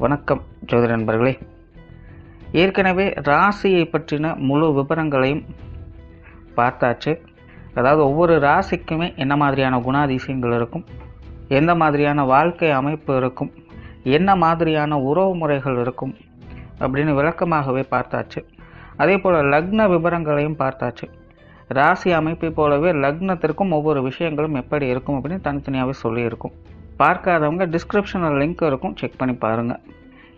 வணக்கம் ஜோதிட நண்பர்களே. ஏற்கனவே ராசியை பற்றின முழு விவரங்களையும் பார்த்தாச்சு. அதாவது ஒவ்வொரு ராசிக்குமே என்ன மாதிரியான குணாதிசயங்கள் இருக்கும், எந்த மாதிரியான வாழ்க்கை அமைப்பு இருக்கும், என்ன மாதிரியான உறவு முறைகள் இருக்கும் அப்படின்னு விளக்கமாகவே பார்த்தாச்சு. அதே போல் லக்ன விவரங்களையும் பார்த்தாச்சு. ராசி அமைப்பை போலவே லக்னத்திற்கும் ஒவ்வொரு விஷயங்களும் எப்படி இருக்கும் அப்படின்னு தனித்தனியாகவே சொல்லியிருக்கும். பார்க்காதவங்க டிஸ்கிரிப்ஷனில் லிங்க் இருக்கும், செக் பண்ணி பாருங்கள்.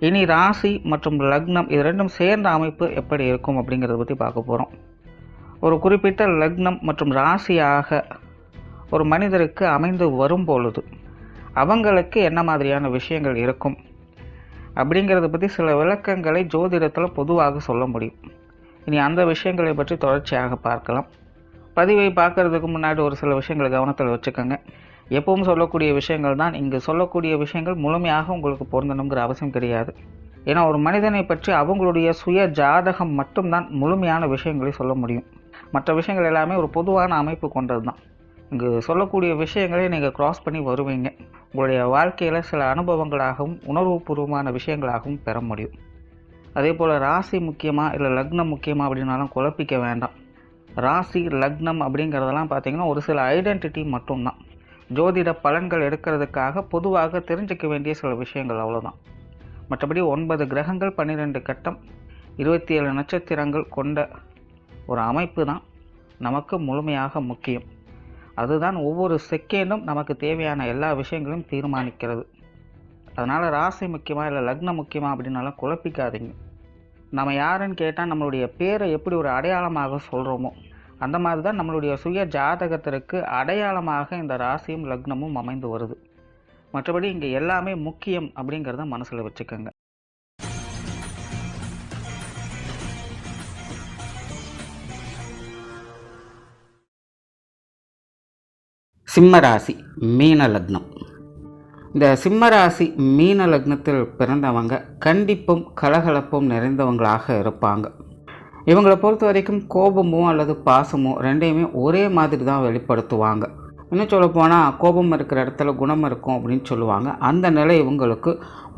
இனி ராசி மற்றும் லக்னம் இது ரெண்டும் சேர்ந்த அமைப்பு எப்படி இருக்கும் அப்படிங்கிறத பற்றி பார்க்க போகிறோம். ஒரு குறிப்பிட்ட லக்னம் மற்றும் ராசியாக ஒரு மனிதருக்கு அமைந்து வரும் பொழுது அவங்களுக்கு என்ன மாதிரியான விஷயங்கள் இருக்கும் அப்படிங்கிறத பற்றி சில விளக்கங்களை ஜோதிடத்தில் பொதுவாக சொல்ல முடியும். இனி அந்த விஷயங்களை பற்றி தொடர்ச்சியாக பார்க்கலாம். பதிவை பார்க்குறதுக்கு முன்னாடி ஒரு சில விஷயங்களை கவனத்தில் வச்சுக்கோங்க. எப்பவும் சொல்லக்கூடிய விஷயங்கள் தான். இங்கு சொல்லக்கூடிய விஷயங்கள் முழுமையாக உங்களுக்கு பொருந்தணுங்கிற அவசியம் கிடையாது. ஏன்னா ஒரு மனிதனை பற்றி அவங்களுடைய சுய ஜாதகம் மட்டும்தான் முழுமையான விஷயங்களை சொல்ல முடியும். மற்ற விஷயங்கள் எல்லாமே ஒரு பொதுவான அமைப்பு கொண்டது தான். இங்கு சொல்லக்கூடிய விஷயங்களை நீங்கள் கிராஸ் பண்ணி வருவீங்க. உங்களுடைய வாழ்க்கையில் சில அனுபவங்களாகவும் உணர்வுபூர்வமான விஷயங்களாகவும் பெற முடியும். அதே போல் ராசி முக்கியமாக இல்லை லக்னம் முக்கியமாக அப்படின்னாலும் குழப்பிக்க வேண்டாம். ராசி லக்னம் அப்படிங்கிறதெல்லாம் பார்த்திங்கன்னா ஒரு சில ஐடென்டிட்டி மட்டும்தான். ஜோதிட பலன்கள் எடுக்கிறதுக்காக பொதுவாக தெரிஞ்சிக்க வேண்டிய சில விஷயங்கள் அவ்வளோதான். மற்றபடி 9 கிரகங்கள் 12 கட்டம் 27 நட்சத்திரங்கள் கொண்ட ஒரு அமைப்பு தான் நமக்கு முழுமையாக முக்கியம். அதுதான் ஒவ்வொரு செகண்டும் நமக்கு தேவையான எல்லா விஷயங்களையும் தீர்மானிக்கிறது. அதனால் ராசி முக்கியமாக இல்லை லக்னம் முக்கியமாக அப்படின்னாலும் குழப்பிக்காதீங்க. நம்ம யாருன்னு கேட்டால் நம்மளுடைய பேரை எப்படி ஒரு அடையாளமாக சொல்கிறோமோ அந்த மாதிரி தான் நம்மளுடைய சுய ஜாதகத்திற்கு அடையாளமாக இந்த ராசியும் லக்னமும் அமைந்து வருது. மற்றபடி இங்கே எல்லாமே முக்கியம் அப்படிங்கிறத மனசில் வச்சுக்கோங்க. சிம்மராசி மீன லக்னம். இந்த சிம்மராசி மீன லக்னத்தில் பிறந்தவங்க கண்டிப்பும் கலகலப்பும் நிறைந்தவங்களாக இருப்பாங்க. இவங்களை பொறுத்த வரைக்கும் கோபமோ அல்லது பாசமோ ரெண்டையுமே ஒரே மாதிரி தான் வெளிப்படுத்துவாங்க. இன்னும் சொல்ல போனால் கோபம் இருக்கிற இடத்துல குணம் இருக்கும் அப்படின்னு சொல்லுவாங்க. அந்த நிலை இவங்களுக்கு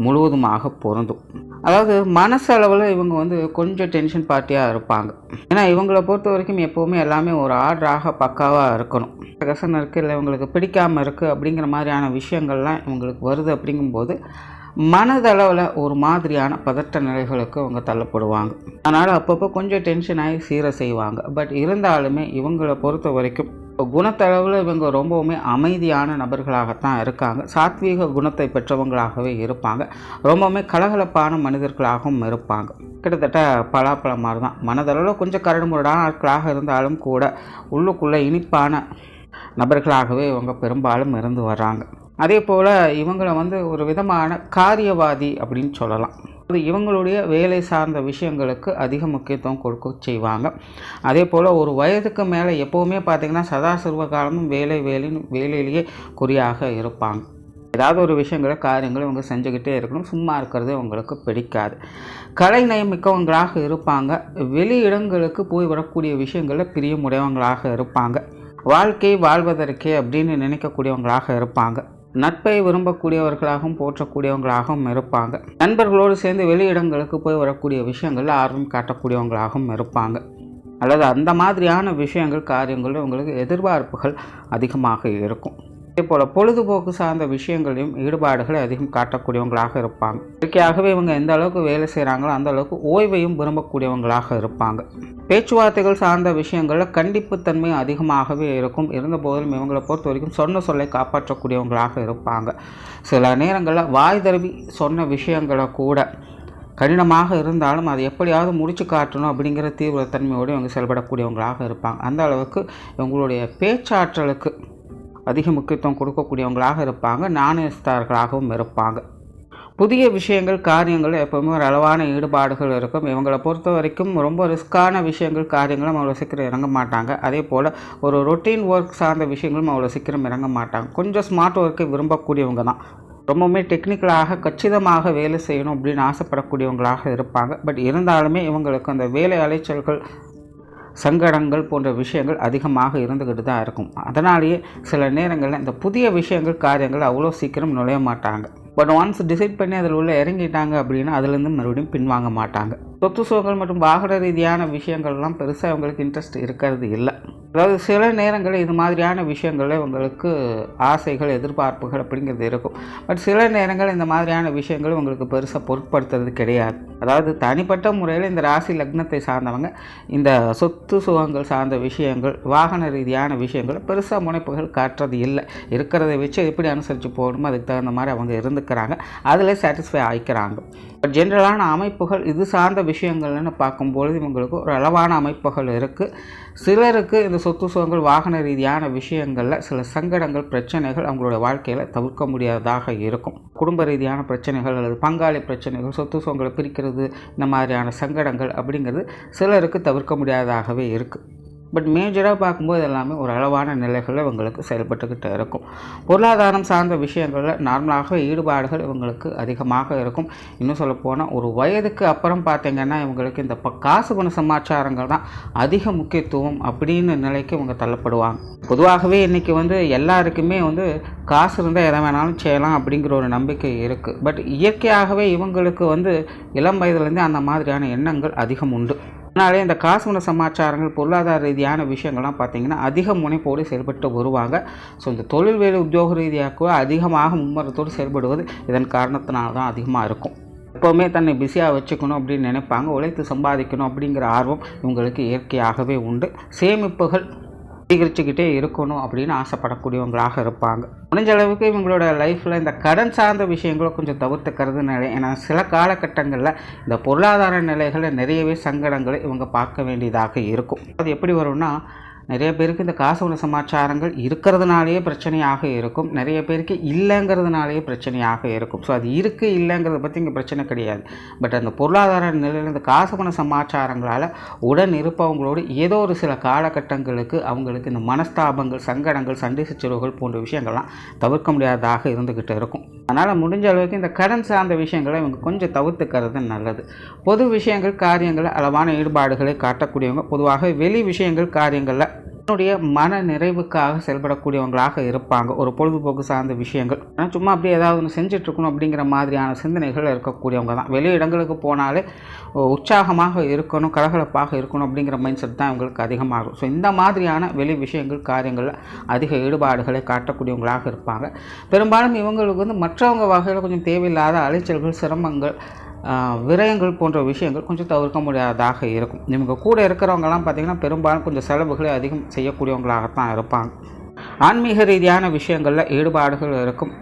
முழுவதுமாக பொருந்தும். அதாவது மனசளவில் இவங்க கொஞ்சம் டென்ஷன் பார்ட்டியாக இருப்பாங்க. ஏன்னா இவங்களை பொறுத்த வரைக்கும் எப்போவுமே எல்லாமே ஒரு ஆர்டராக பக்காவாக இருக்கணும். கசன் இருக்குது இல்லை இவங்களுக்கு பிடிக்காமல் இருக்குது அப்படிங்கிற மாதிரியான விஷயங்கள்லாம் இவங்களுக்கு வருது. அப்படிங்கும்போது மனதளவில் ஒரு மாதிரியான பதட்ட நிலைகளுக்கு அவங்க தள்ளப்படுவாங்க. அதனால் அப்பப்போ கொஞ்சம் டென்ஷன் ஆகி சீர செய்வாங்க. பட் இருந்தாலுமே இவங்களை பொறுத்த வரைக்கும் குணத்தளவில் இவங்க ரொம்பவுமே அமைதியான நபர்களாகத்தான் இருக்காங்க. சாத்வீக குணத்தை பெற்றவங்களாகவே இருப்பாங்க. ரொம்பவுமே கலகலப்பான மனிதர்களாகவும் இருப்பாங்க. கிட்டத்தட்ட பலாப்பழம் மாதிரி தான். மனதளவில் கொஞ்சம் கரடுமுரடான ஆட்களாக இருந்தாலும் கூட உள்ளுக்குள்ளே இனிப்பான நபர்களாகவே இவங்க பெரும்பாலும் இருந்து வர்றாங்க. அதே போல் இவங்களை ஒரு விதமான காரியவாதி அப்படின்னு சொல்லலாம். அது இவங்களுடைய வேலை சார்ந்த விஷயங்களுக்கு அதிக முக்கியத்துவம் கொடுக்க செய்வாங்க. அதே போல் ஒரு வயதுக்கு மேலே எப்போவுமே பார்த்திங்கன்னா சதா சிறுவ காலமும் வேலையிலேயே குறியாக இருப்பாங்க. ஏதாவது ஒரு விஷயங்களை காரியங்களை இவங்க செஞ்சுக்கிட்டே இருக்கணும். சும்மா இருக்கிறது இவங்களுக்கு பிடிக்காது. கலை நயமிக்கவங்களாக இருப்பாங்க. வெளி இடங்களுக்கு போய் வரக்கூடிய விஷயங்களில் பிரியமுடையவங்களாக இருப்பாங்க. வாழ்க்கை வாழ்வதற்கே அப்படின்னு நினைக்கக்கூடியவங்களாக இருப்பாங்க. நட்பை விரும்பக்கூடியவர்களாகவும் போற்றக்கூடியவங்களாகவும் இருப்பாங்க. நண்பர்களோடு சேர்ந்து வெளியிடங்களுக்கு போய் வரக்கூடிய விஷயங்களில் ஆர்வம் காட்டக்கூடியவங்களாகவும் இருப்பாங்க. அல்லது அந்த மாதிரியான விஷயங்கள் காரியங்கள் இவங்களுக்கு எதிர்பார்ப்புகள் அதிகமாக இருக்கும். அதே போல் பொழுதுபோக்கு சார்ந்த விஷயங்களையும் ஈடுபாடுகளை அதிகம் காட்டக்கூடியவங்களாக இருப்பாங்க. இயற்கையாகவே இவங்க எந்த அளவுக்கு வேலை செய்கிறாங்களோ அந்த அளவுக்கு ஓய்வையும் விரும்பக்கூடியவங்களாக இருப்பாங்க. பேச்சுவார்த்தைகள் சார்ந்த விஷயங்களில் கண்டிப்புத்தன்மை அதிகமாகவே இருக்கும். இருந்த போதிலும் இவங்களை பொறுத்த வரைக்கும் சொன்ன சொல்லை காப்பாற்றக்கூடியவங்களாக இருப்பாங்க. சில நேரங்களில் வாய் தருவி சொன்ன விஷயங்களை கூட கடினமாக இருந்தாலும் அதை எப்படியாவது முடிச்சு காட்டணும் அப்படிங்கிற தீவிரத்தன்மையோடு இவங்க செயல்படக்கூடியவங்களாக இருப்பாங்க. அந்த அளவுக்கு இவங்களுடைய பேச்சாற்றலுக்கு அதிக முக்கியத்துவம் கொடுக்கக்கூடியவங்களாக இருப்பாங்க. நாணயஸ்தார்களாகவும் இருப்பாங்க. புதிய விஷயங்கள் காரியங்கள் எப்போவுமே ஒரு அளவான ஈடுபாடுகள் இருக்கும். இவங்களை பொறுத்த வரைக்கும் ரொம்ப ரிஸ்க்கான விஷயங்கள் காரியங்களும் அவ்வளோ சீக்கிரம் இறங்க மாட்டாங்க. அதே போல் ஒரு ரொட்டீன் ஒர்க் சார்ந்த விஷயங்களும் அவ்வளோ சீக்கிரம் இறங்க மாட்டாங்க. கொஞ்சம் ஸ்மார்ட் ஒர்க்கை விரும்பக்கூடியவங்க தான். ரொம்பவுமே டெக்னிக்கலாக கச்சிதமாக வேலை செய்யணும் அப்படின்னு ஆசைப்படக்கூடியவங்களாக இருப்பாங்க. பட் இருந்தாலுமே இவங்களுக்கு அந்த வேலை அலைச்சல்கள் சங்கடங்கள் போன்ற விஷயங்கள் அதிகமாக இருந்துக்கிட்டு தான் இருக்கும். அதனாலேயே சில நேரங்களில் இந்த புதிய விஷயங்கள் காரியங்கள் அவ்வளோ சீக்கிரம் நுழைய மாட்டாங்க. பட் ஒன்ஸ் டிசைட் பண்ணி அதில் உள்ள இறங்கிட்டாங்க அப்படின்னா அதுலேருந்து மறுபடியும் பின்வாங்க மாட்டாங்க. சொத்து சுகங்கள் மற்றும் வாகன ரீதியான விஷயங்கள்லாம் பெருசாக அவங்களுக்கு இன்ட்ரெஸ்ட் இருக்கிறது இல்லை. அதாவது சில நேரங்களில் இது மாதிரியான விஷயங்களில் உங்களுக்கு ஆசைகள், எதிர்பார்ப்புகள் அப்படிங்கிறது இருக்கும். பட் சில நேரங்கள் இந்த மாதிரியான விஷயங்கள் உங்களுக்கு பெருசாக பொருட்படுத்துறது கிடையாது. அதாவது தனிப்பட்ட முறையில் இந்த ராசி லக்னத்தை சார்ந்தவங்க இந்த சொத்து சுகங்கள் சார்ந்த விஷயங்கள், வாகன ரீதியான விஷயங்கள் பெருசாக முனைப்புகள் காட்டுறது இல்லை. இருக்கிறத வச்சு எப்படி அனுசரித்து போகணுமோ அதுக்கு தகுந்த மாதிரி அவங்க இருந்துக்கிறாங்க, அதில் சாட்டிஸ்ஃபை ஆகிக்கிறாங்க. பட் ஜென்ரலான அமைப்புகள் இது சார்ந்த விஷயங்கள்னு பார்க்கும்பொழுது இவங்களுக்கு ஒரு அளவான அமைப்புகள் இருக்குது. சிலருக்கு இந்த சொத்து சுகங்கள், வாகன ரீதியான விஷயங்களில் சில சங்கடங்கள், பிரச்சனைகள் அவங்களோட வாழ்க்கையில் தவிர்க்க முடியாததாக இருக்கும். குடும்ப ரீதியான பிரச்சனைகள் அல்லது பங்காளி பிரச்சனைகள், சொத்து சுகங்களை பிரிக்கிறது, இந்த மாதிரியான சங்கடங்கள் அப்படிங்கிறது சிலருக்கு தவிர்க்க முடியாததாகவே இருக்குது. பட் மேஜராக பார்க்கும்போது எல்லாமே ஒரு அளவான நிலைகளில் இவங்களுக்கு செயல்பட்டுக்கிட்டு இருக்கும். பொருளாதாரம் சார்ந்த விஷயங்களில் நார்மலாக ஈடுபாடுகள் இவங்களுக்கு அதிகமாக இருக்கும். இன்னும் சொல்லப்போனால் ஒரு வயதுக்கு அப்புறம் பார்த்திங்கன்னா இவங்களுக்கு இந்த காசு பண சமாச்சாரங்கள் தான் அதிக முக்கியத்துவம் அப்படின்னு நிலைக்கு இவங்க தள்ளப்படுவாங்க. பொதுவாகவே இன்றைக்கி எல்லாருக்குமே காசு இருந்தால் எதை வேணாலும் செய்யலாம் அப்படிங்கிற ஒரு நம்பிக்கை இருக்குது. பட் இயற்கையாகவே இவங்களுக்கு இளம் வயதுலேருந்தே அந்த மாதிரியான எண்ணங்கள் அதிகம் உண்டு. அதனாலே இந்த காசு பண சமாச்சாரங்கள், பொருளாதார ரீதியான விஷயங்கள்லாம் பார்த்திங்கன்னா அதிக முனைப்போடு செயல்பட்டு வருவாங்க. ஸோ இந்த தொழில் வேலை உத்தியோக ரீதியாக கூட அதிகமாக மும்மரத்தோடு செயல்படுவது இதன் காரணத்தினால தான் அதிகமாக இருக்கும். எப்போவுமே தன்னை பிஸியாக வச்சுக்கணும் அப்படின்னு நினைப்பாங்க. உழைத்து சம்பாதிக்கணும் அப்படிங்கிற ஆர்வம் இவங்களுக்கு இயற்கையாகவே உண்டு. சேமிப்புகள் அதிகரிச்சுக்கிட்டே இருக்கணும் அப்படின்னு ஆசைப்படக்கூடியவங்களாக இருப்பாங்க. முடிஞ்ச அளவுக்கு இவங்களோட லைஃப்பில் இந்த கடன் சார்ந்த விஷயங்களை கொஞ்சம் தவிர்த்துக்கிறது நிலை. ஏன்னா சில காலகட்டங்களில் இந்த பொருளாதார நிலைகளில் நிறையவே சங்கடங்களை இவங்க பார்க்க வேண்டியதாக இருக்கும். அது எப்படி வரும்னா, நிறைய பேருக்கு இந்த காசு பண சமாச்சாரங்கள் இருக்கிறதுனாலேயே பிரச்சனையாக இருக்கும், நிறைய பேருக்கு இல்லைங்கிறதுனாலேயே பிரச்சனையாக இருக்கும். ஸோ அது இருக்குது இல்லைங்கிறத பற்றி இங்கே பிரச்சனை கிடையாது. பட் அந்த பொருளாதார நிலையில் இந்த காசு பண சமாச்சாரங்களால் உடன் இருப்பவங்களோடு ஏதோ ஒரு சில காலகட்டங்களுக்கு அவங்களுக்கு இந்த மனஸ்தாபங்கள், சங்கடங்கள், சண்டை சச்சரவுகள் போன்ற விஷயங்கள்லாம் தவிர்க்க முடியாததாக இருந்துக்கிட்டு இருக்கும். அதனால் முடிஞ்ச அளவுக்கு இந்த கடன் சார்ந்த விஷயங்களை இவங்க கொஞ்சம் தவிர்த்துக்கிறது நல்லது. பொது விஷயங்கள், காரியங்களில் அளவான ஈடுபாடுகளை காட்டக்கூடியவங்க பொதுவாக வெளி விஷயங்கள், காரியங்களில் தன்னுடைய மன நிறைவுக்காக செயல்படக்கூடியவங்களாக இருப்பாங்க. ஒரு பொழுதுபோக்கு சார்ந்த விஷயங்கள், ஆனால் சும்மா அப்படியே ஏதாவது ஒன்று செஞ்சிட்ருக்கணும் அப்படிங்கிற மாதிரியான சிந்தனைகள் இருக்கக்கூடியவங்க தான். வெளி இடங்களுக்கு போனாலே உற்சாகமாக இருக்கணும், கலகலப்பாக இருக்கணும் அப்படிங்கிற மைண்ட் செட் தான் இவங்களுக்கு அதிகமாகும். ஸோ இந்த மாதிரியான வெளி விஷயங்கள், காரியங்களில் அதிக ஈடுபாடுகளை காட்டக்கூடியவங்களாக இருப்பாங்க. பெரும்பாலும் இவங்களுக்கு மற்றவங்க வகையில் கொஞ்சம் தேவையில்லாத அலைச்சல்கள், சிரமங்கள், விரயங்கள் போன்ற விஷயங்கள் கொஞ்சம் தவிர்க்க முடியாததாக இருக்கும். இவங்க கூட இருக்கிறவங்கலாம் பார்த்திங்கன்னா பெரும்பாலும் கொஞ்சம் செலவுகளை அதிகம் செய்யக்கூடியவங்களாகத்தான் இருப்பாங்க. ஆன்மீக ரீதியான விஷயங்களில் ஈடுபாடுகள் இருக்கும்.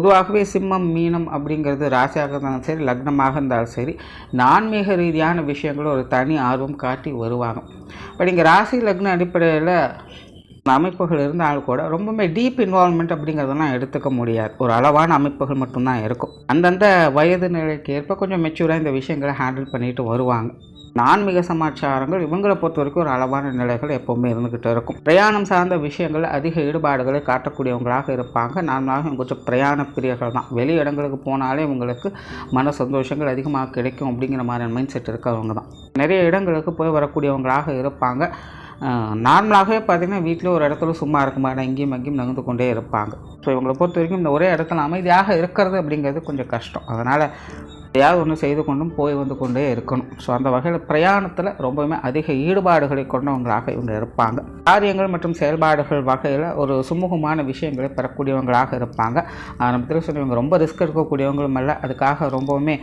பொதுவாகவே சிம்மம், மீனம் அப்படிங்கிறது ராசியாக இருந்தாலும் சரி, லக்னமாக இருந்தாலும் சரி, இந்த ஆன்மீக ரீதியான விஷயங்களும் ஒரு தனி ஆர்வம் காட்டி வருவாங்க. பட் இங்கே ராசி லக்ன அடிப்படையில் அமைப்புகள் இருந்தாலும் கூட ரொம்பவுமே டீப் இன்வால்மெண்ட் அப்படிங்கிறதெல்லாம் எடுத்துக்க முடியாது. ஒரு அளவான அமைப்புகள் மட்டும்தான் இருக்கும். அந்தந்த வயது நிலைக்கு ஏற்ப கொஞ்சம் மெச்சூராக இந்த விஷயங்களை ஹேண்டில் பண்ணிட்டு வருவாங்க. ஆன்மீக சமாச்சாரங்கள் இவங்களை பொறுத்த வரைக்கும் ஒரு அளவான நிலைகள் எப்போவுமே இருந்துக்கிட்டு இருக்கும். பிரயாணம் சார்ந்த விஷயங்கள் அதிக ஈடுபாடுகளை காட்டக்கூடியவங்களாக இருப்பாங்க. நார்மலாக கொஞ்சம் பிரயாண பிரியர்கள் தான். வெளி இடங்களுக்கு போனாலே இவங்களுக்கு மன சந்தோஷங்கள் அதிகமாக கிடைக்கும் அப்படிங்கிற மாதிரியான மைண்ட் செட் இருக்கவங்க தான். நிறைய இடங்களுக்கு போய் வரக்கூடியவங்களாக இருப்பாங்க. நார்மலாகவே பார்த்திங்கன்னா வீட்டில் ஒரு இடத்துல சும்மா இருக்க மாட்டாங்க, இங்கேயும் அங்கேயும் நகர்ந்து கொண்டே இருப்பாங்க. ஸோ இவங்களை பொறுத்த வரைக்கும் இந்த ஒரே இடத்துல அமைதியாக இருக்கிறது அப்படிங்கிறது கொஞ்சம் கஷ்டம். அதனால் எதையாவது ஒன்று செய்து கொண்டும் போய் வந்து கொண்டே இருக்கணும். ஸோ அந்த வகையில் பிரயாணத்தில் ரொம்பவுமே அதிக ஈடுபாடுகளை கொண்டவங்களாக இவங்க இருப்பாங்க. காரியங்கள் மற்றும் செயல்பாடுகள் வகையில் ஒரு சுமூகமான விஷயங்களை பெறக்கூடியவங்களாக இருப்பாங்க. ஆரம்பத்தில் சொல்லி இவங்க ரொம்ப ரிஸ்க் எடுக்கக்கூடியவங்களும் அல்ல, அதுக்காக ரொம்பவுமே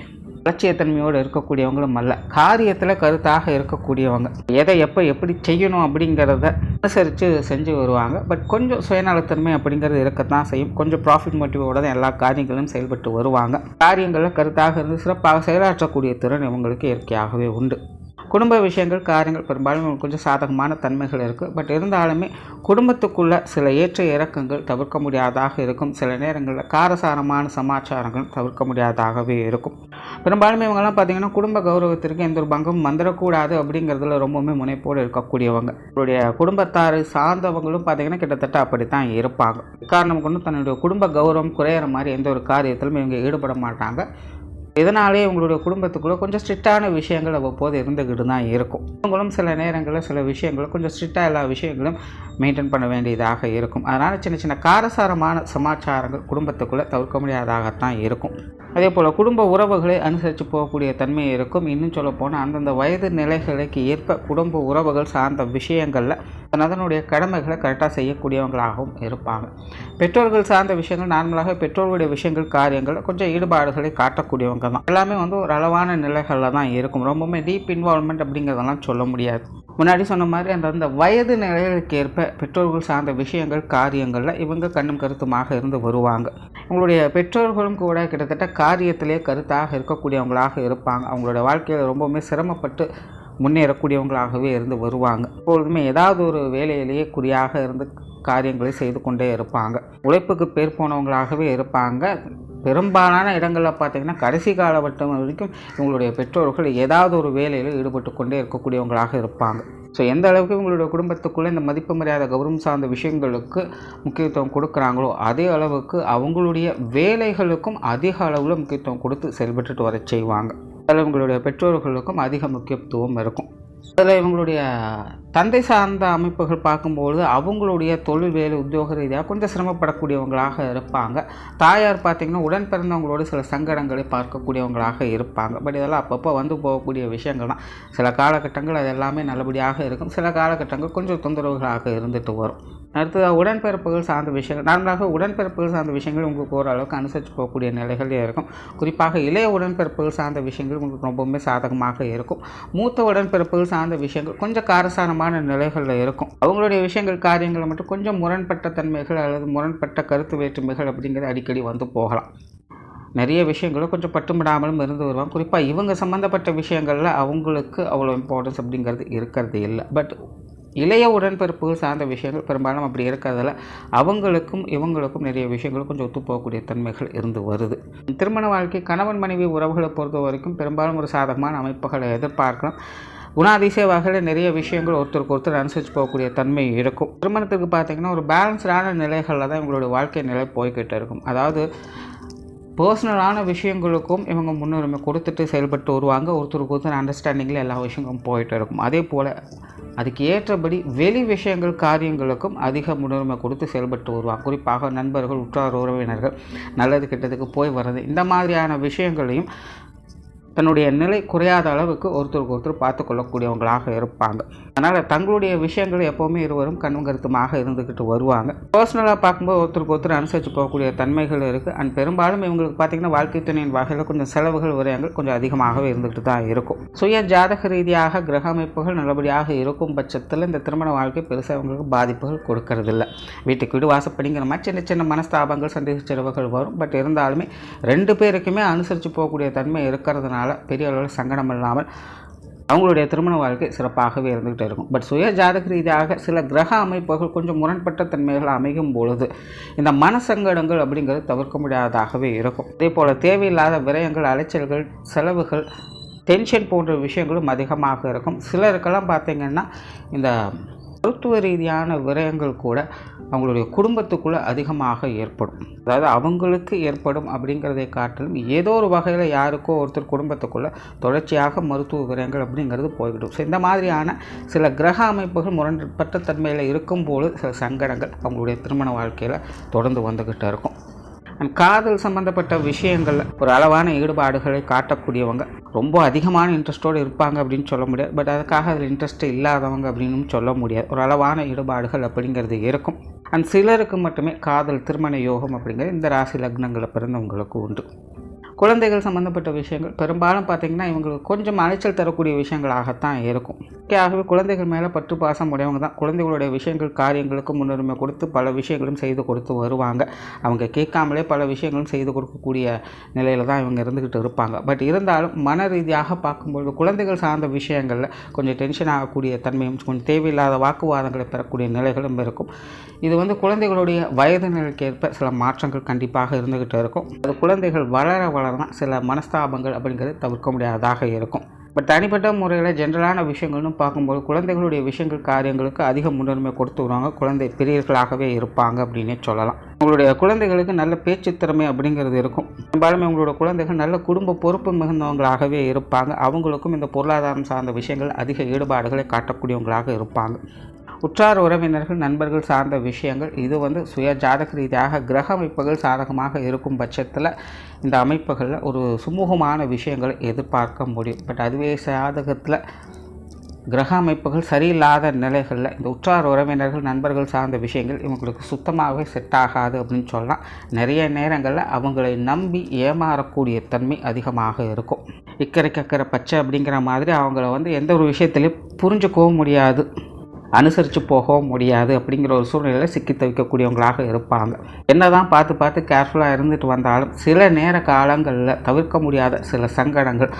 லட்சியத்தன்மையோடு இருக்கக்கூடியவங்களும் அல்ல. காரியத்தில் கருத்தாக இருக்கக்கூடியவங்க, எதை எப்போ எப்படி செய்யணும் அப்படிங்கிறத அனுசரித்து செஞ்சு வருவாங்க. பட் கொஞ்சம் சுயநலத்தன்மை அப்படிங்கிறது இருக்கத்தான் செய்யும். கொஞ்சம் ப்ராஃபிட் மோட்டிவோட தான் எல்லா காரியங்களும் செயல்பட்டு வருவாங்க. காரியங்களில் கருத்தாக இருந்து சிறப்பாக செயலாற்றக்கூடிய திறன் இவங்களுக்கு இயற்கையாகவே உண்டு. குடும்ப விஷயங்கள், காரியங்கள் பெரும்பாலும் கொஞ்சம் சாதகமான தன்மைகள் இருக்குது. பட் இருந்தாலுமே குடும்பத்துக்குள்ள சில ஏற்ற இறக்கங்கள் தவிர்க்க முடியாதாக இருக்கும். சில நேரங்களில் காரசாரமான சமாச்சாரங்கள் தவிர்க்க முடியாதாகவே இருக்கும். பெரும்பாலுமே இவங்கெல்லாம் பார்த்திங்கன்னா குடும்ப கௌரவத்திற்கு எந்த ஒரு பங்கும் வந்துடக்கூடாது அப்படிங்கிறதுல ரொம்பவுமே முனைப்போடு இருக்கக்கூடியவங்க. அவருடைய குடும்பத்தாரை சார்ந்தவங்களும் பார்த்திங்கன்னா கிட்டத்தட்ட அப்படித்தான் இருப்பாங்க. காரணம் கொண்டு தன்னுடைய குடும்ப கௌரவம் குறையிற மாதிரி எந்த ஒரு காரியத்திலும் இவங்க ஈடுபட மாட்டாங்க. இதனாலே உங்களுடைய குடும்பத்துக்குள்ளே கொஞ்சம் ஸ்ட்ரிக்டான விஷயங்கள் அவ்வப்போது இருந்துக்கிட்டு தான் இருக்கும். அவங்களும் சில நேரங்களில் சில விஷயங்கள் கொஞ்சம் ஸ்ட்ரிக்டாக எல்லா விஷயங்களும் மெயின்டைன் பண்ண வேண்டியதாக இருக்கும். அதனால் சின்ன சின்ன காரசாரமான சமாச்சாரங்கள் குடும்பத்துக்குள்ளே தவிர்க்க முடியாததாகத்தான் இருக்கும். அதே போல் குடும்ப உறவுகளை அனுசரித்து போகக்கூடிய தன்மை இருக்கும். இன்னும் சொல்லப்போனால் அந்தந்த வயது நிலைகளுக்கு ஏற்ப குடும்ப உறவுகள் சார்ந்த விஷயங்களில் அதனுடைய கடமைகளை கரெக்டாக செய்யக்கூடியவங்களாகவும் இருப்பாங்க. பெற்றோர்கள் சார்ந்த விஷயங்கள் நார்மலாக பெற்றோர்களுடைய விஷயங்கள் காரியங்கள் கொஞ்சம் ஈடுபாடுகளை காட்டக்கூடியவங்க தான். எல்லாமே ஒரு அளவான நிலைகளில் தான் இருக்கும். ரொம்பவுமே டீப் இன்வால்மெண்ட் அப்படிங்கிறதெல்லாம் சொல்ல முடியாது. முன்னாடி சொன்ன மாதிரி அந்தந்த வயது நிலைகளுக்கு ஏற்ப பெற்றோர்கள் சார்ந்த விஷயங்கள் காரியங்களில் இவங்க கண்ணும் கருத்துமாக இருந்து வருவாங்க. உங்களுடைய பெற்றோர்களும் கூட கிட்டத்தட்ட காரியத்திலே கருத்தாக இருக்கக்கூடியவங்களாக இருப்பாங்க. அவங்களோட வாழ்க்கையில் ரொம்பவுமே சிரமப்பட்டு முன்னேறக்கூடியவங்களாகவே இருந்து வருவாங்க. எப்பொழுதுமே ஏதாவது ஒரு வேலையிலேயே குறியாக இருந்து காரியங்களை செய்து கொண்டே இருப்பாங்க. உழைப்புக்கு பேர் போனவங்களாகவே இருப்பாங்க. பெரும்பாலான இடங்களில் பார்த்திங்கன்னா கடைசி காலகட்டம் வரைக்கும் இவங்களுடைய பெற்றோர்கள் ஏதாவது ஒரு வேலையில் ஈடுபட்டு கொண்டே இருக்கக்கூடியவங்களாக இருப்பாங்க. ஸோ எந்த அளவுக்கு இவங்களுடைய குடும்பத்துக்குள்ளே இந்த மதிப்பு மரியாதை கௌரவம் சார்ந்த விஷயங்களுக்கு முக்கியத்துவம் கொடுக்குறாங்களோ அதே அளவுக்கு அவங்களுடைய வேலைகளுக்கும் அதிக அளவில் முக்கியத்துவம் கொடுத்து செயல்பட்டுட்டு வர செய்வாங்க. அதில் இவங்களுடைய பெற்றோர்களுக்கும் அதிக முக்கியத்துவம் இருக்கும். அதில் இவங்களுடைய தந்தை சார்ந்த அமைப்புகள் பார்க்கும்பொழுது அவங்களுடைய தொழில் வேலை உத்தியோக ரீதியாக கொஞ்சம் சிரமப்படக்கூடியவங்களாக இருப்பாங்க. தாயார் பார்த்திங்கன்னா உடன் பிறந்தவங்களோட சில சங்கடங்களை பார்க்கக்கூடியவங்களாக இருப்பாங்க. பட் இதெல்லாம் அப்பப்போ வந்து போகக்கூடிய விஷயங்கள் தான். சில காலகட்டங்கள் அது எல்லாமே நல்லபடியாக இருக்கும். சில காலகட்டங்கள் கொஞ்சம் தொந்தரவுகளாக இருந்துட்டு வரும். அடுத்ததாக உடன்பிறப்புகள் சார்ந்த விஷயங்கள் நார்மலாக உடன்பிறப்புகள் சார்ந்த விஷயங்கள் உங்களுக்கு ஓரளவுக்கு அனுசரித்து போகக்கூடிய நிலைகளே இருக்கும். குறிப்பாக இளைய உடன்பிறப்புகள் சார்ந்த விஷயங்கள் உங்களுக்கு ரொம்பவுமே சாதகமாக இருக்கும். மூத்த உடன்பிறப்புகள் சார்ந்த விஷயங்கள் கொஞ்சம் காரசாரமான நிலைகளில் இருக்கும். அவங்களுடைய விஷயங்கள் காரியங்கள் மட்டும் கொஞ்சம் முரண்பட்ட தன்மைகள் அல்லது முரண்பட்ட கருத்து வேற்றுமைகள் அப்படிங்கிறது அடிக்கடி வந்து போகலாம். நிறைய விஷயங்களும் கொஞ்சம் பட்டுமிடாமலும் இருந்து வருவாங்க. குறிப்பாக இவங்க சம்மந்தப்பட்ட விஷயங்களில் அவங்களுக்கு அவ்வளோ இம்பார்ட்டன்ஸ் அப்படிங்கிறது இருக்கிறது இல்லை. பட் இளைய உடன்பிறப்புகள் சார்ந்த விஷயங்கள் பெரும்பாலும் அப்படி இருக்கிறதால அவங்களுக்கும் இவங்களுக்கும் நிறைய விஷயங்கள் கொஞ்சம் ஒத்து போகக்கூடிய தன்மைகள் இருந்து வருது. திருமண வாழ்க்கை கணவன் மனைவி உறவுகளை பொறுத்த வரைக்கும் பெரும்பாலும் ஒரு சாதகமான அமைப்புகளை எதிர்பார்க்கலாம். குணாதிசய வகையில் நிறைய விஷயங்கள் ஒருத்தருக்கு ஒருத்தர் அனுசரித்து போகக்கூடிய தன்மை இருக்கும். திருமணத்துக்கு பார்த்திங்கன்னா ஒரு பேலன்ஸ்டான நிலைகளில் தான் இவங்களுடைய வாழ்க்கை நிலை போய்கிட்டு இருக்கும். அதாவது பர்சனலான விஷயங்களுக்கும் இவங்க முன்னுரிமை கொடுத்துட்டு செயல்பட்டு வருவாங்க. ஒருத்தருக்கு ஒருத்தர் அண்டர்ஸ்டாண்டிங்கில் எல்லா விஷயங்களும் போயிட்டு இருக்கும். அதே போல் அதுக்கு ஏற்றபடி வெளி விஷயங்கள் காரியங்களுக்கும் அதிக முன்னுரிமை கொடுத்து செயல்பட்டு வருவாங்க. குறிப்பாக நண்பர்கள் உற்றார் உறவினர்கள் நல்லது கெட்டதுக்கு போய் வர்றது இந்த மாதிரியான விஷயங்களையும் தன்னுடைய நிலை குறையாத அளவுக்கு ஒருத்தருக்கு ஒருத்தர் பார்த்து கொள்ளக்கூடியவங்களாக இருப்பாங்க. அதனால் தங்களுடைய விஷயங்கள் எப்போவுமே இருவரும் கண்ணும் கருத்துமாக இருந்துக்கிட்டு வருவாங்க. பர்சனலாக பார்க்கும்போது ஒருத்தருக்கு ஒருத்தர் அனுசரித்து போகக்கூடிய தன்மைகள் இருக்குது. அண்ட் பெரும்பாலும் இவங்களுக்கு பார்த்திங்கன்னா வாழ்க்கை துணையின் வகையில் கொஞ்சம் செலவுகள் விரயங்கள் கொஞ்சம் அதிகமாகவே இருந்துக்கிட்டு தான் இருக்கும். சுய ஜாதக ரீதியாக கிரக அமைப்புகள் நல்லபடியாக இருக்கும் பட்சத்தில் இந்த திருமண வாழ்க்கை பெருசாக அவங்களுக்கு பாதிப்புகள் கொடுக்கறதில்ல. வீட்டுக்கு வீடு வாசப்படிங்கிற மாதிரி சின்ன சின்ன மனஸ்தாபங்கள் சந்தேக செலவுகள் வரும். பட் இருந்தாலுமே ரெண்டு பேருக்குமே அனுசரித்து போகக்கூடிய தன்மை இருக்கிறதுனால பெரிய அளவில் சங்கடம் இல்லாமல் அவங்களுடைய திருமண வாழ்க்கை சிறப்பாகவே இருந்துகிட்டே இருக்கும். பட் சுய ஜாதக ரீதியாக சில கிரக அமைப்புகள் கொஞ்சம் முரண்பட்ட தன்மைகள் அமையும் பொழுது இந்த மனசங்கடங்கள் அப்படிங்கிறது தவிர்க்க முடியாததாகவே இருக்கும். அதே போல் தேவையில்லாத விரயங்கள் அலைச்சல்கள் செலவுகள் டென்ஷன் போன்ற விஷயங்களும் அதிகமாக இருக்கும். சிலருக்கெல்லாம் பார்த்திங்கன்னா இந்த மருத்துவ ரீதியான விரயங்கள் கூட அவங்களுடைய குடும்பத்துக்குள்ளே அதிகமாக ஏற்படும். அதாவது அவங்களுக்கு ஏற்படும் அப்படிங்கிறதை காட்டிலும் ஏதோ ஒரு வகையில் யாருக்கோ ஒருத்தர் குடும்பத்துக்குள்ளே தொடர்ச்சியாக மருத்துவ விரயங்கள் அப்படிங்கிறது போய்விடும். ஸோ இந்த மாதிரியான சில கிரக அமைப்புகள் முரண்பட்ட தன்மையில் இருக்கும்போது சில சங்கடங்கள் அவங்களுடைய திருமண வாழ்க்கையில் தொடர்ந்து வந்துக்கிட்டு இருக்கும். காதல் சம்பந்தப்பட்ட விஷயங்களில் ஒரு அளவான ஈடுபாடுகளை காட்டக்கூடியவங்க ரொம்ப அதிகமான இன்ட்ரெஸ்ட்டோடு இருப்பாங்க அப்படின்னு சொல்ல முடியாது. பட் அதுக்காக அதில் இன்ட்ரெஸ்ட் இல்லாதவங்க அப்படின்னு சொல்ல முடியாது. ஒரு அளவான ஈடுபாடுகள் அப்படிங்கிறது இருக்கும். அண்ட் சிலருக்கு மட்டுமே காதல் திருமண யோகம் அப்படிங்கிறது இந்த ராசி லக்னங்களை பிறந்தவங்களுக்கு உண்டு. குழந்தைகள் சம்மந்தப்பட்ட விஷயங்கள் பெரும்பாலும் பார்த்திங்கன்னா இவங்களுக்கு கொஞ்சம் அலைச்சல் தரக்கூடிய விஷயங்களாகத்தான் இருக்கும். ஆகவே குழந்தைகள் மேலே பற்று பாசம் உடையவங்க தான் குழந்தைகளுடைய விஷயங்கள் காரியங்களுக்கு முன்னுரிமை கொடுத்து பல விஷயங்களும் செய்து கொடுத்து வருவாங்க. அவங்க கேட்காமலே பல விஷயங்களும் செய்து கொடுக்கக்கூடிய நிலையில் தான் இவங்க இருந்துக்கிட்டு இருப்பாங்க. பட் இருந்தாலும் மன ரீதியாக பார்க்கும்பொழுது குழந்தைகள் சார்ந்த விஷயங்களில் கொஞ்சம் டென்ஷன் ஆகக்கூடிய தன்மையும் கொஞ்சம் தேவையில்லாத வாக்குவாதங்களை பெறக்கூடிய நிலைகளும் இருக்கும். இது குழந்தைகளுடைய வயது நிலைக்கு ஏற்ப சில மாற்றங்கள் கண்டிப்பாக இருந்துக்கிட்டு இருக்கும். அது குழந்தைகள் வளர வளரலாம் சில மனஸ்தாபங்கள் அப்படிங்கிறது தவிர்க்க முடியாததாக இருக்கும். இப்போ தனிப்பட்ட முறையில் ஜென்ரலான விஷயங்கள்னு பார்க்கும்போது குழந்தைகளுடைய விஷயங்கள் காரியங்களுக்கு அதிக முன்னுரிமை கொடுத்து வருவாங்க. குழந்தை பிரியர்களாகவே இருப்பாங்க அப்படின்னே சொல்லலாம். உங்களுடைய குழந்தைகளுக்கு நல்ல பேச்சு திறமை அப்படிங்கிறது இருக்கும். பெரும்பாலும் உங்களோட குழந்தைகள் நல்ல குடும்ப பொறுப்பு மிகுந்தவங்களாகவே இருப்பாங்க. அவங்களுக்கும் இந்த பொருளாதாரம் சார்ந்த விஷயங்கள் அதிக ஈடுபாடுகளை காட்டக்கூடியவங்களாக இருப்பாங்க. உற்றார் உறவினர்கள் நண்பர்கள் சார்ந்த விஷயங்கள் இது சுய ஜாதக ரீதியாக கிரக அமைப்புகள் சாதகமாக இருக்கும் பட்சத்தில் இந்த அமைப்புகளில் ஒரு சுமூகமான விஷயங்களை எதிர்பார்க்க முடியும். பட் அதுவே ஜாதகத்தில் கிரக அமைப்புகள் சரியில்லாத நிலைகளில் இந்த உற்றார் உறவினர்கள் நண்பர்கள் சார்ந்த விஷயங்கள் இவங்களுக்கு சுத்தமாகவே செட் ஆகாது அப்படின்னு சொல்லலாம். நிறைய நேரங்களில் அவங்களை நம்பி ஏமாறக்கூடிய தன்மை அதிகமாக இருக்கும். இக்கரை பச்சை அப்படிங்கிற மாதிரி அவங்கள எந்த ஒரு விஷயத்திலையும் புரிஞ்சுக்கவும் முடியாது, அனுசரித்து போகவும் முடியாது அப்படிங்கிற ஒரு சூழ்நிலையில் சிக்கி தவிக்கக்கூடியவங்களாக இருப்பாங்க. என்ன தான் பார்த்து கேர்ஃபுல்லாக இருந்துட்டு வந்தாலும் சில நேர காலங்களில் தவிர்க்க முடியாத சில சங்கடங்கள்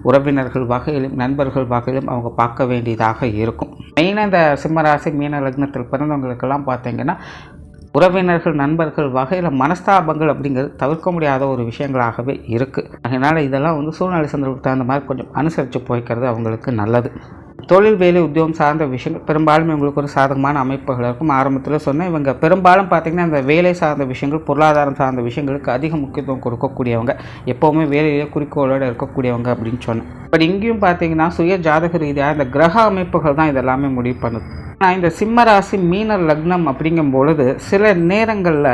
உறவினர்கள் வகையிலும் நண்பர்கள் வகையிலும் அவங்க பார்க்க வேண்டியதாக இருக்கும். மெயினாக இந்த சிம்மராசி மீன லக்னத்தில் பிறந்தவங்களுக்கெல்லாம் பார்த்தீங்கன்னா உறவினர்கள் நண்பர்கள் வகையில் மனஸ்தாபங்கள் அப்படிங்கிறது தவிர்க்க முடியாத ஒரு விஷயங்களாகவே இருக்குது. அதனால் இதெல்லாம் சூழ்நிலை சந்தர்ப்பத்துக்கு தகுந்த மாதிரி கொஞ்சம் அனுசரித்து போய்க்கிறது அவங்களுக்கு நல்லது. தொழில் வேலை உத்தியோகம் சார்ந்த விஷயங்கள் பெரும்பாலும் இவங்களுக்கு ஒரு சாதகமான அமைப்புகள் இருக்கும். ஆரம்பத்தில் சொன்னேன், இவங்க பெரும்பாலும் பார்த்திங்கன்னா இந்த வேலை சார்ந்த விஷயங்கள் பொருளாதாரம் சார்ந்த விஷயங்களுக்கு அதிக முக்கியத்துவம் கொடுக்கக்கூடியவங்க, எப்போவுமே வேலையிலே குறிக்கோளோடு இருக்கக்கூடியவங்க அப்படின்னு சொன்னேன். பட் இங்கேயும் பார்த்திங்கன்னா சுய ஜாதக ரீதியாக இந்த கிரக அமைப்புகள் தான் இதெல்லாமே முடிவு பண்ணுது. ஆனால் இந்த சிம்மராசி மீன லக்னம் அப்படிங்கும் பொழுது சில நேரங்களில்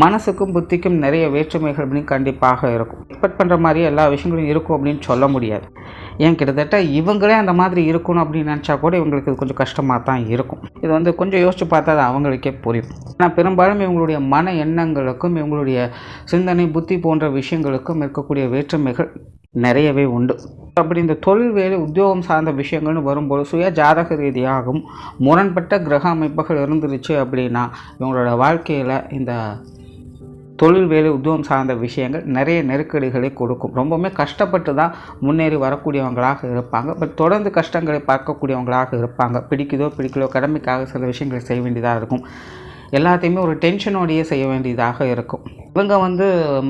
மனசுக்கும் புத்திக்கும் நிறைய வேற்றுமைகள் அப்படின்னு கண்டிப்பாக இருக்கும். எக்ஸ்பெக்ட் பண்ணுற மாதிரியே எல்லா விஷயங்களும் இருக்கும் அப்படின்னு சொல்ல முடியாது. ஏன் கிட்டத்தட்ட இவங்களே அந்த மாதிரி இருக்கணும் அப்படின்னு நினச்சா கூட இவங்களுக்கு இது கொஞ்சம் கஷ்டமாக தான் இருக்கும். இது கொஞ்சம் யோசித்து பார்த்தா அது அவங்களுக்கே புரியும். ஆனால் பெரும்பாலும் இவங்களுடைய மன எண்ணங்களுக்கும் இவங்களுடைய சிந்தனை புத்தி போன்ற விஷயங்களுக்கும் இருக்கக்கூடிய வேற்றுமைகள் நிறையவே உண்டு. அப்படி இந்த தொழில் வேலை உத்தியோகம் சார்ந்த விஷயங்கள்னு வரும்போது சுய ஜாதக ரீதியாகவும் முரண்பட்ட கிரக அமைப்புகள் இருந்துருச்சு அப்படின்னா இவங்களோட வாழ்க்கையில் இந்த தொழில் வேலை உத்தியோகம் சார்ந்த விஷயங்கள் நிறைய நெருக்கடிகளை கொடுக்கும். ரொம்பவுமே கஷ்டப்பட்டு தான் முன்னேறி வரக்கூடியவங்களாக இருப்பாங்க. பட் தொடர்ந்து கஷ்டங்களை பார்க்கக்கூடியவங்களாக இருப்பாங்க. பிடிக்கலோ கடமைக்காக சில விஷயங்களை செய்ய வேண்டியதாக இருக்கும். எல்லாத்தையுமே ஒரு டென்ஷனோடையே செய்ய வேண்டியதாக இருக்கும். இவங்க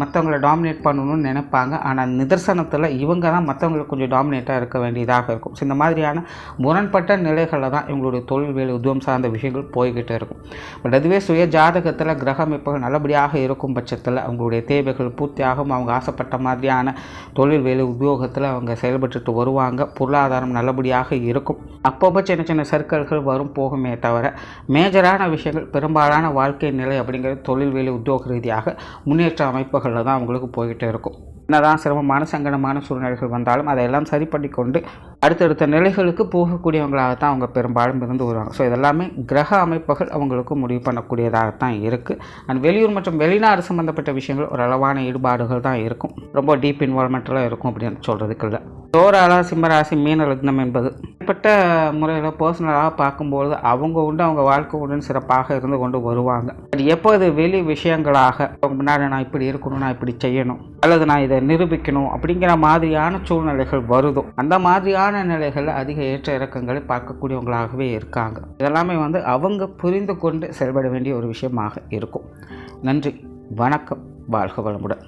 மற்றவங்கள டாமினேட் பண்ணணும்னு நினைப்பாங்க. ஆனால் நிதர்சனத்தில் இவங்க தான் மற்றவங்களுக்கு கொஞ்சம் டாமினேட்டாக இருக்க வேண்டியதாக இருக்கும். ஸோ இந்த மாதிரியான முரண்பட்ட நிலைகளில் தான் இவங்களுடைய தொழில் வேலை உத்தியோகம் சார்ந்த விஷயங்கள் போய்கிட்டே இருக்கும். பட் அதுவே சுய ஜாதகத்தில் கிரக அமைப்புகள் நல்லபடியாக இருக்கும் பட்சத்தில் அவங்களுடைய தேவைகள் பூர்த்தியாகும். அவங்க ஆசைப்பட்ட மாதிரியான தொழில் வேலை உத்தியோகத்தில் அவங்க செயல்பட்டு வருவாங்க. பொருளாதாரம் நல்லபடியாக இருக்கும். அப்பப்போ சின்ன சின்ன சர்க்கிள்கள் வரும் போகுமே தவிர மேஜரான விஷயங்கள் பெரும்பாலான வாழ்க்கை நிலை அப்படிங்கிறது தொழில் வேலை உத்தியோக ரீதியாக முன்னேற்ற அமைப்புகளில் தான் அவங்களுக்கு போய்கிட்டே இருக்கும். என்னதான் சிரமமான சங்கடமான சூழ்நிலைகள் வந்தாலும் அதையெல்லாம் சரி பண்ணி கொண்டு அடுத்தடுத்த நிலைகளுக்கு போகக்கூடியவங்களாக தான் அவங்க பெரும்பாலும் இருந்து வருவாங்க. ஸோ இதெல்லாமே கிரக அமைப்புகள் அவங்களுக்கு முடிவு பண்ணக்கூடியதாகத்தான் இருக்குது. அண்ட் வெளியூர் மற்றும் வெளிநாடு சம்மந்தப்பட்ட விஷயங்கள் ஒரு அளவான ஈடுபாடுகள் தான் இருக்கும். ரொம்ப டீப் இன்வால்மெண்ட்லாம் இருக்கும் அப்படின்னு சொல்கிறதுக்கு இல்லை. ஓவராலாக சிம்மராசி மீன லக்னம் என்பது தனிப்பட்ட முறையில் பர்சனலாக பார்க்கும்போது அவங்க உண்டு அவங்க வாழ்க்கை உண்டுன்னு சிறப்பாக இருந்து கொண்டு வருவாங்க. அது எப்போது வெளி விஷயங்களாக அவங்க முன்னாடி நான் இப்படி இருக்கணும், நான் இப்படி செய்யணும், அல்லது நான் இதை நிரூபிக்கணும் அப்படிங்கிற மாதிரியான சூழ்நிலைகள் வருதோ அந்த மாதிரியான நிலைகளில் அதிக ஏற்ற இறக்கங்களை பார்க்கக்கூடியவங்களாகவே இருக்காங்க. இதெல்லாமே அவங்க புரிந்து கொண்டு செயல்பட வேண்டிய ஒரு விஷயமாக இருக்கும். நன்றி, வணக்கம், வாழ்க வளமுடன்.